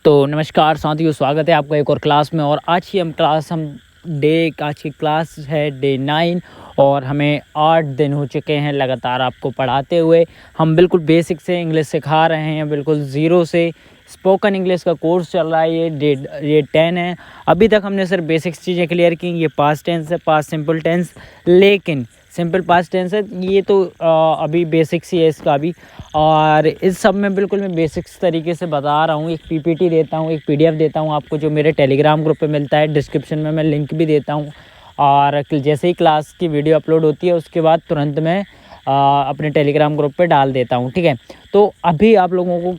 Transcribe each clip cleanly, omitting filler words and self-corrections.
तो नमस्कार साथियों, स्वागत है आपका एक और क्लास में। और आज की आज की क्लास है डे 9 और हमें 8 दिन हो चुके हैं लगातार आपको पढ़ाते हुए। हम बिल्कुल बेसिक से इंग्लिश सिखा रहे हैं, बिल्कुल ज़ीरो से। स्पोकन इंग्लिश का कोर्स चल रहा है, ये 10 है। अभी तक हमने सिर्फ बेसिक्स चीज़ें क्लियर की। ये पास्ट टेंस है, पास्ट सिंपल टेंस, लेकिन सिंपल पास्ट टेंस है ये तो अभी बेसिक्स ही है इसका भी। और इस सब में बिल्कुल मैं बेसिक्स तरीके से बता रहा हूँ। एक पीपीटी देता हूँ, एक पीडीएफ देता हूँ आपको, जो मेरे टेलीग्राम ग्रुप पे मिलता है। डिस्क्रिप्शन में मैं लिंक भी देता हूँ। और जैसे ही क्लास की वीडियो अपलोड होती है उसके बाद तुरंत मैं अपने टेलीग्राम ग्रुप पे डाल देता हूँ, ठीक है। तो अभी आप लोगों को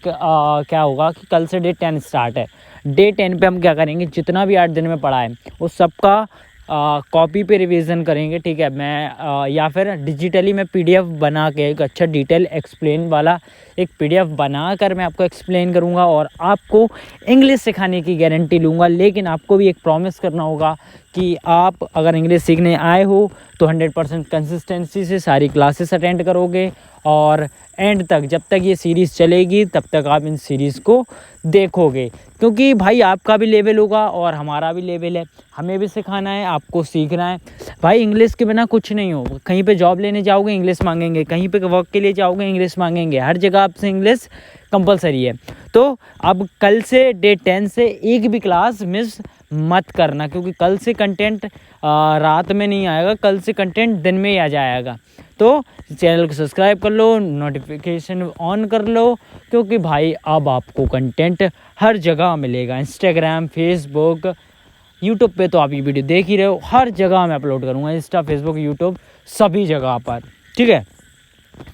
क्या होगा कि कल से डे 10 स्टार्ट है। डे 10 पे हम क्या करेंगे, जितना भी 8 दिन में पढ़ा है उस सबका कॉपी पे रिवीजन करेंगे, ठीक है। मैं या फिर डिजिटली मैं पीडीएफ बना के एक अच्छा डिटेल एक्सप्लेन वाला एक पीडीएफ बना कर मैं आपको एक्सप्लेन करूँगा और आपको इंग्लिश सिखाने की गारंटी लूँगा। लेकिन आपको भी एक प्रॉमिस करना होगा कि आप अगर इंग्लिश सीखने आए हो तो 100% कंसिस्टेंसी से सारी क्लासेस अटेंड करोगे और एंड तक, जब तक ये सीरीज़ चलेगी तब तक आप इन सीरीज़ को देखोगे। क्योंकि भाई आपका भी लेवल होगा और हमारा भी लेवल है, हमें भी सिखाना है, आपको सीखना है। भाई इंग्लिश के बिना कुछ नहीं हो। कहीं पे जॉब लेने जाओगे इंग्लिश मांगेंगे, कहीं पे वर्क के लिए जाओगे इंग्लिश मांगेंगे, हर जगह आपसे इंग्लिश कंपलसरी है। तो अब कल से डे 10 से एक भी क्लास मिस मत करना, क्योंकि कल से कंटेंट रात में नहीं आएगा, कल से कंटेंट दिन में ही आ जाएगा। तो चैनल को सब्सक्राइब कर लो, नोटिफिकेशन ऑन कर लो, क्योंकि भाई अब आपको कंटेंट हर जगह मिलेगा। इंस्टाग्राम, फेसबुक, यूट्यूब पे तो आप ये वीडियो देख ही रहे हो, हर जगह मैं अपलोड करूँगा। इंस्टा, फेसबुक, यूट्यूब सभी जगह पर, ठीक है।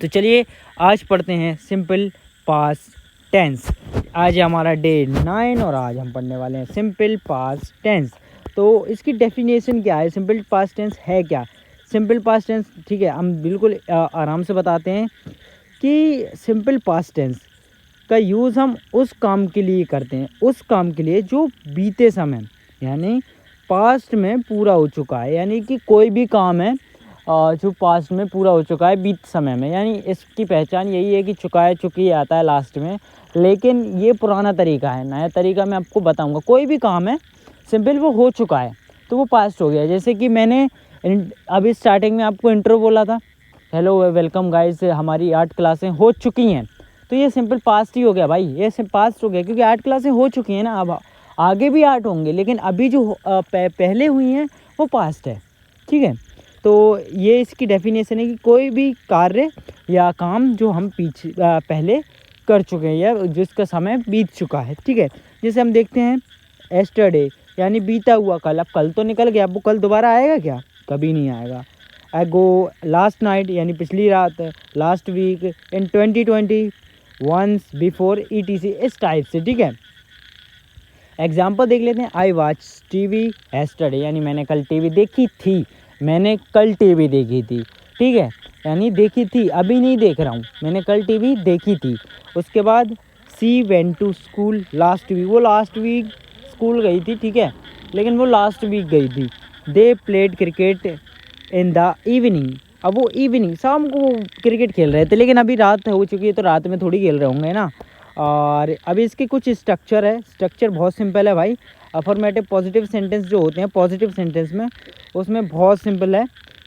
तो चलिए आज पढ़ते हैं सिंपल पास्ट टेंस। आज हमारा डे 9 और आज हम पढ़ने वाले हैं सिंपल पास्ट टेंस। तो इसकी डेफिनेशन क्या है, सिंपल पास्ट टेंस है क्या? सिंपल पास्ट टेंस, ठीक है, हम बिल्कुल आराम से बताते हैं कि सिंपल पास्ट टेंस का यूज़ हम उस काम के लिए करते हैं, उस काम के लिए जो बीते समय यानी पास्ट में पूरा हो चुका है। यानी कि कोई भी काम है जो पास्ट में पूरा हो चुका है बीत समय में, यानी इसकी पहचान यही है कि चुका है, चुकी आता है लास्ट में। लेकिन ये पुराना तरीका है, नया तरीका मैं आपको बताऊंगा। कोई भी काम है सिंपल वो हो चुका है तो वो पास्ट हो गया। जैसे कि मैंने अभी स्टार्टिंग में आपको इंट्रो बोला था, हेलो वेलकम गाइस, हमारी 8 क्लासें हो चुकी हैं, तो ये सिंपल पास्ट ही हो गया भाई, ये पास्ट हो गया, क्योंकि 8 क्लासें हो चुकी हैं ना। अब आगे भी 8 होंगे, लेकिन अभी जो पहले हुई हैं वो पास्ट है, ठीक है। तो ये इसकी डेफिनेशन है कि कोई भी कार्य या काम जो हम पहले कर चुके हैं या जिसका समय बीत चुका है, ठीक है। जैसे हम देखते हैं एस्टरडे यानी बीता हुआ कल। अब कल तो निकल गया, अब वो कल दोबारा आएगा क्या? कभी नहीं आएगा। एगो लास्ट नाइट यानी पिछली रात, लास्ट वीक, इन 2020, वंस बिफोर, ETC, इस टाइप से, ठीक है। एग्जाम्पल देख लेते हैं। आई वॉच टीवी एस्टरडे यानी मैंने कल टीवी देखी थी, मैंने कल टीवी देखी थी, ठीक है। यानी देखी थी, अभी नहीं देख रहा हूँ, मैंने कल टीवी देखी थी। उसके बाद she went to school last week, वो लास्ट वीक स्कूल गई थी, ठीक है, लेकिन वो लास्ट वीक गई थी। They played cricket in the evening, अब वो इवनिंग शाम को वो क्रिकेट खेल रहे थे, लेकिन अभी रात हो चुकी है तो रात में थोड़ी खेल रहे होंगे ना। और अभी इसके कुछ स्ट्रक्चर है, स्ट्रक्चर बहुत सिंपल है भाई। अफर्मेटिव पॉजिटिव सेंटेंस जो होते हैं पॉजिटिव सेंटेंस में, उसमें बहुत सिंपल है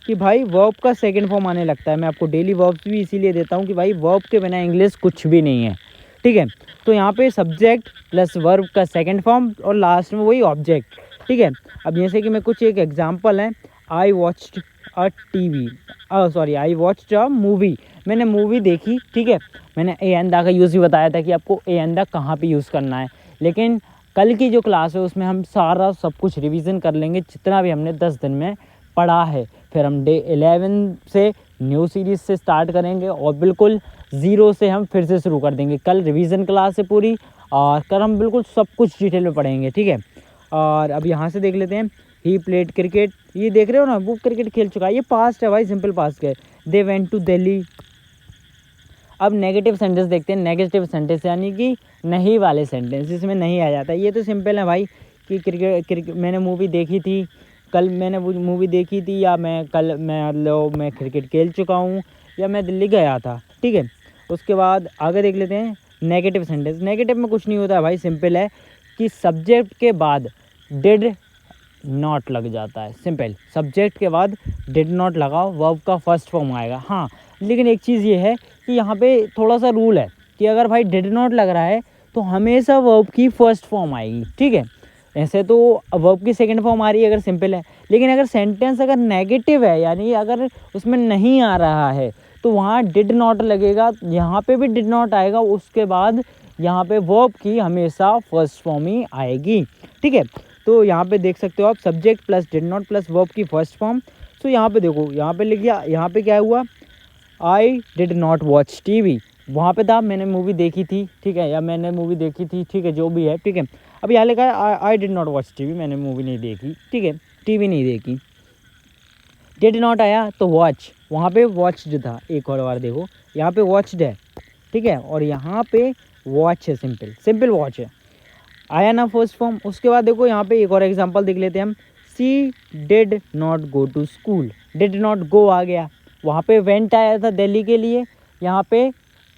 कि भाई वर्ब का सेकंड फॉर्म आने लगता है। मैं आपको डेली वर्ब्स भी इसीलिए देता हूँ कि भाई वर्ब के बिना इंग्लिश कुछ भी नहीं है, ठीक है। तो यहाँ पे सब्जेक्ट प्लस वर्ब का सेकंड फॉर्म और लास्ट में वही ऑब्जेक्ट, ठीक है। अब जैसे कि मैं कुछ एक एग्जांपल है, I watched a TV, sorry I watched a movie, मैंने मूवी देखी, ठीक है। मैंने ए एन दा का यूज़ भी बताया था कि आपको ए एन दा कहाँ पे यूज़ करना है। लेकिन कल की जो क्लास है उसमें हम सारा सब कुछ रिवीजन कर लेंगे, जितना भी हमने 10 दिन में पढ़ा है। फिर हम डे 11 से न्यू सीरीज़ से स्टार्ट करेंगे और बिल्कुल ज़ीरो से हम फिर से शुरू कर देंगे। कल रिवीजन क्लास है पूरी और कल हम बिल्कुल सब कुछ डिटेल में पढ़ेंगे, ठीक है। और अब यहाँ से देख लेते हैं, ही प्लेड क्रिकेट, ये देख रहे हो ना, वो क्रिकेट खेल चुका है, ये पास्ट है भाई, सिंपल पास्ट है। They went to Delhi. अब नेगेटिव सेंटेंस देखते हैं। नेगेटिव सेंटेंस यानी कि नहीं वाले सेंटेंस, इसमें नहीं आ जाता। ये तो सिंपल है भाई कि क्रिकेट मैंने मूवी देखी थी, कल मैंने वो मूवी देखी थी, या मैं क्रिकेट खेल चुका हूँ, या मैं दिल्ली गया था, ठीक है। उसके बाद आगे देख लेते हैं, नेगेटिव सेंटेंस, नेगेटिव में कुछ नहीं होता है भाई, सिंपल है कि सब्जेक्ट के बाद डिड नॉट लग जाता है। सिंपल, सब्जेक्ट के बाद डिड नॉट लगाओ, वर्ब का फर्स्ट फॉर्म आएगा। हाँ, लेकिन एक चीज़ ये है कि यहाँ पे थोड़ा सा रूल है कि अगर भाई डिड नॉट लग रहा है तो हमेशा वर्ब की फर्स्ट फॉर्म आएगी, ठीक है। ऐसे तो वर्ब की सेकंड फॉर्म आ रही है अगर सिंपल है, लेकिन अगर सेंटेंस अगर नेगेटिव है यानी अगर उसमें नहीं आ रहा है तो वहाँ डिड नॉट लगेगा, यहाँ पे भी डिड नॉट आएगा, उसके बाद यहाँ पे वर्ब की हमेशा फर्स्ट फॉर्म ही आएगी, ठीक है। तो यहाँ पे देख सकते हो आप, subject plus did not plus verb की फर्स्ट फॉर्म। तो यहाँ पे देखो, यहाँ पे लिख गया, यहाँ पे क्या हुआ, आई डिड नॉट वॉच टीवी। वहाँ पे था मैंने मूवी देखी थी, ठीक है, या मैंने मूवी देखी थी, ठीक है, जो भी है, ठीक है। अब यहाँ लिखा है आई डिड नॉट वॉच टीवी, मैंने मूवी नहीं देखी, ठीक है, टीवी नहीं देखी। डिड नॉट आया तो वॉच, वहाँ पे वॉच्ड था, एक और बार देखो, यहाँ पे वॉच्ड है, ठीक है, और यहाँ पे वॉच है, सिंपल सिंपल वॉच है, आया ना फर्स्ट फॉर्म। उसके बाद देखो यहाँ पे एक और एग्जांपल देख लेते हैं हम, she did not go to school, did not go आ गया, वहाँ पे वेंट आया था दिल्ली के लिए, यहाँ पे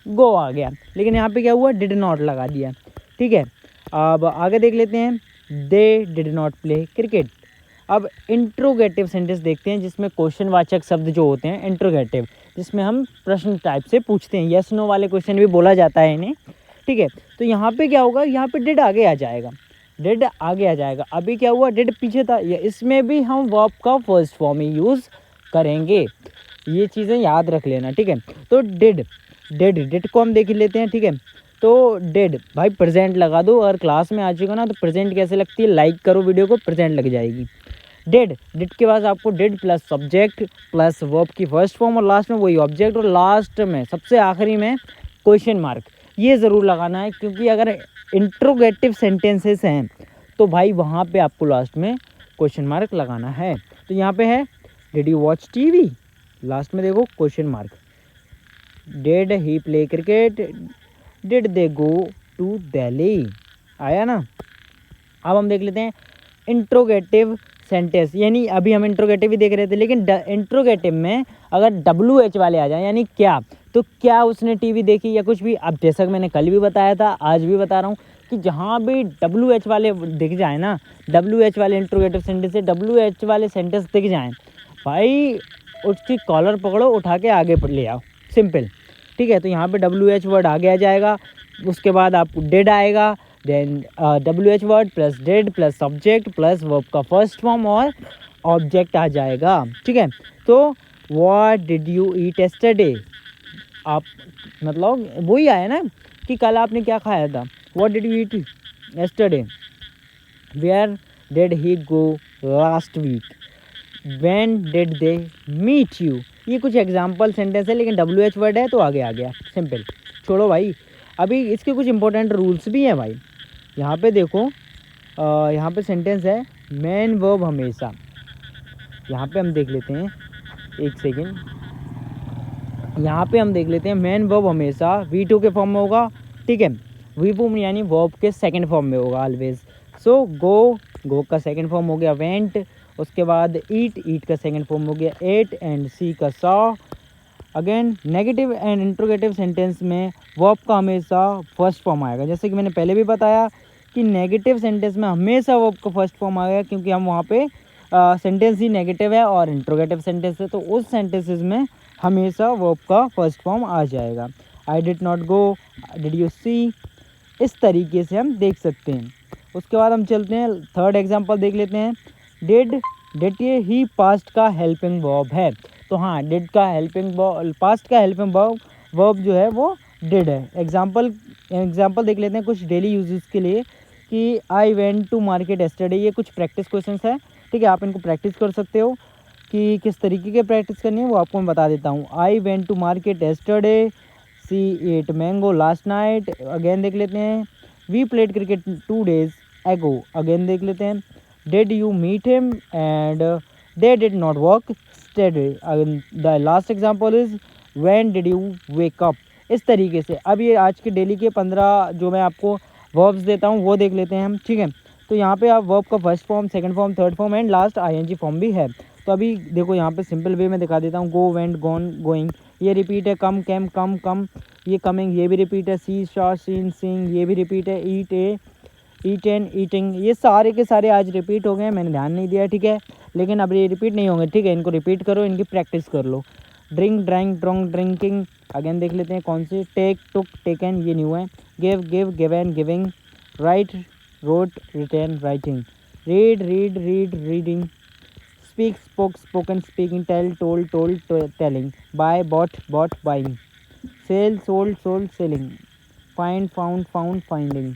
गो आ गया, लेकिन यहाँ पे क्या हुआ, डिड नॉट लगा दिया, ठीक है। अब आगे देख लेते हैं, दे डिड नॉट प्ले क्रिकेट। अब इंट्रोगेटिव सेंटेंस देखते हैं जिसमें क्वेश्चन वाचक शब्द जो होते हैं इंट्रोगेटिव, जिसमें हम प्रश्न टाइप से पूछते हैं, यस नो वाले क्वेश्चन भी बोला जाता है इन्हें, ठीक है। तो यहाँ पे क्या होगा, यहाँ पे डिड आगे आ जाएगा, डिड आगे आ जाएगा। अभी क्या हुआ, डिड पीछे था, इसमें भी हम वर्ब का फर्स्ट फॉर्म ही यूज़ करेंगे, ये चीज़ें याद रख लेना, ठीक है। तो डिड डिड डिड को हम देख लेते हैं, ठीक है। तो डिड भाई प्रेजेंट लगा दो, अगर क्लास में आ चुका ना तो प्रेजेंट कैसे लगती है, लाइक करो वीडियो को, प्रेजेंट लग जाएगी। डिड के बाद आपको did plus subject plus verb की फर्स्ट फॉर्म और लास्ट में वही ऑब्जेक्ट, और लास्ट में सबसे आखिरी में क्वेश्चन मार्क, ये ज़रूर लगाना है, क्योंकि अगर इंट्रोगेटिव सेंटेंसेस हैं तो भाई वहाँ पे आपको लास्ट में क्वेश्चन मार्क लगाना है। तो यहाँ पे है did you watch TV, last में देखो question mark, did he play cricket, did they go to Delhi, आया ना। अब हम देख लेते हैं इंट्रोगेटिव सेंटेंस, यानी अभी हम इंट्रोगेटिव ही देख रहे थे, लेकिन इंट्रोगेटिव में अगर WH वाले आ जाए यानी क्या, तो क्या उसने टीवी देखी या कुछ भी। अब जैसा कि मैंने कल भी बताया था, आज भी बता रहा हूँ कि जहाँ भी WH वाले दिख जाए ना, WH वाले इंट्रोगेटिव सेंटेंस से WH वाले सेंटेंस दिख जाएँ भाई, उसकी कॉलर पकड़ो, उठा के आगे ले आओ, सिंपल, ठीक है। तो यहाँ पे WH वर्ड आगे आ जाएगा, उसके बाद आप डिड आएगा, then WH word plus did plus subject plus verb का फर्स्ट फॉर्म और ऑब्जेक्ट आ जाएगा, ठीक है। तो what did you eat yesterday, आप मतलब वही आया ना कि कल आपने क्या खाया था, what did you eat yesterday, where did he go last week, when did they meet you. ये कुछ एग्जाम्पल सेंटेंस है, लेकिन WH वर्ड है तो आगे आ गया, सिंपल, छोड़ो भाई। अभी इसके कुछ इंपॉर्टेंट रूल्स भी हैं भाई, यहाँ पे देखो, यहाँ पे सेंटेंस है मेन वर्ब हमेशा, यहाँ पे हम देख लेते हैं, एक सेकेंड, यहाँ पे हम देख लेते हैं मेन वर्ब हमेशा V2 के फॉर्म में होगा, ठीक है, V2 यानी वर्ब के सेकंड फॉर्म में होगा ऑलवेज। सो गो का सेकंड फॉर्म हो गया वेंट, उसके बाद ईट का सेकंड फॉर्म हो गया एट, एंड सी का saw. Again negative and interrogative sentence में वर्ब का हमेशा फर्स्ट फॉर्म आएगा, जैसे कि मैंने पहले भी बताया कि नेगेटिव सेंटेंस में हमेशा वर्ब का फर्स्ट फॉर्म आएगा, क्योंकि हम वहाँ पे सेंटेंस ही नेगेटिव है और इंट्रोगेटिव सेंटेंस है, तो उस सेंटेंसेस में हमेशा वर्ब का फर्स्ट फॉर्म आ जाएगा। I did not go, did you see, इस तरीके से हम देख सकते हैं। उसके बाद हम चलते हैं, थर्ड एग्जांपल देख लेते हैं, डिड ये ही पास्ट का हेल्पिंग वर्ब है, तो हाँ डिड का हेल्पिंग पास्ट का हेल्पिंग वर्ब जो है वो डिड है। एग्जांपल देख लेते हैं कुछ डेली यूजेस के लिए, कि I went to market yesterday, ये कुछ प्रैक्टिस क्वेश्चंस है, ठीक है, आप इनको प्रैक्टिस कर सकते हो, कि किस तरीके के प्रैक्टिस करनी है वो आपको मैं बता देता हूँ। I went to market yesterday, she ate mango last night, again देख लेते हैं, we played cricket 2 days ago, again देख लेते हैं, did you meet him and they did not work study, the last example is when did you wake up. इस तरीके से अब ये आज के डेली के 15 जो मैं आपको वर्ब्स देता हूँ वो देख लेते हैं हम, ठीक है। तो यहाँ पे आप वर्ब का first form, second form, third form and last ING form भी है। तो अभी देखो यहाँ पे सिंपल वे में दिखा देता हूँ, गो, वेंट, गॉन, गोइंग, ये रिपीट है, कम, कैम, कम, ये कमिंग ये भी रिपीट है, सी शॉ सीन सिंग ये भी रिपीट है, ईट ए ईटन ईटिंग, ये सारे के सारे आज रिपीट हो गए हैं, मैंने ध्यान नहीं दिया, ठीक है। लेकिन अब ये रिपीट नहीं होंगे, ठीक है, इनको रिपीट करो, इनकी प्रैक्टिस कर लो। Drink drank drunk drinking, again देख लेते हैं कौन से। टेक टुक टेकन ये न्यू है। Give give given giving, write wrote written writing, read read read reading, speak spoke spoken speaking, tell told told telling, buy bought bought buying, sell sold sold selling, find found found finding,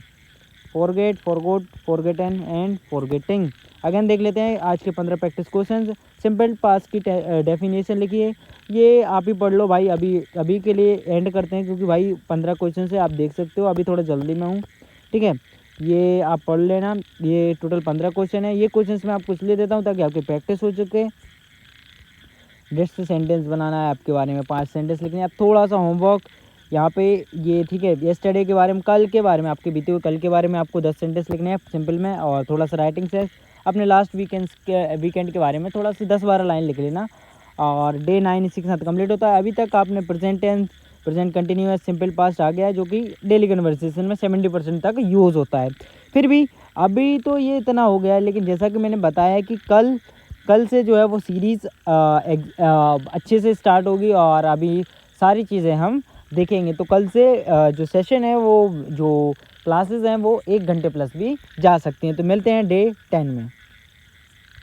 forget forgot forgotten and forgetting. Again देख लेते हैं आज के 15 practice questions. Simple past की definition लिखिए, ये आप ही पढ़ लो भाई। अभी के लिए एंड करते हैं क्योंकि भाई 15 क्वेश्चन है, आप देख सकते हो अभी थोड़ा जल्दी में हूँ, ठीक है। ये आप पढ़ लेना, ये टोटल 15 क्वेश्चन है। ये क्वेश्चन मैं आपको इसलिए देता हूँ ताकि आपकी प्रैक्टिस हो चुके। जस्ट सेंटेंस बनाना है आपके बारे में, 5 सेंटेंस लिखने हैं। अब थोड़ा सा होमवर्क यहाँ पे ये, ठीक है, येस्टरडे के बारे में, कल के बारे में, आपके बीते हुए कल के बारे में आपको 10 सेंटेंस लिखने हैं सिंपल में, और थोड़ा सा राइटिंग से अपने लास्ट वीकेंड के बारे में थोड़ा सी 10-12 लाइन लिख लेना। और डे 9 इसी के साथ कंप्लीट होता है। अभी तक आपने present tense, present continuous, simple past आ गया है, जो कि डेली कन्वर्सेशन में 70% तक यूज़ होता है। फिर भी अभी तो ये इतना हो गया है, लेकिन जैसा कि मैंने बताया कि कल से जो है वो सीरीज़ अच्छे से स्टार्ट होगी, और अभी सारी चीज़ें हम देखेंगे। तो कल से जो सेशन है, वो जो क्लासेस हैं वो 1 घंटे प्लस भी जा सकती हैं। तो मिलते हैं डे 10 में।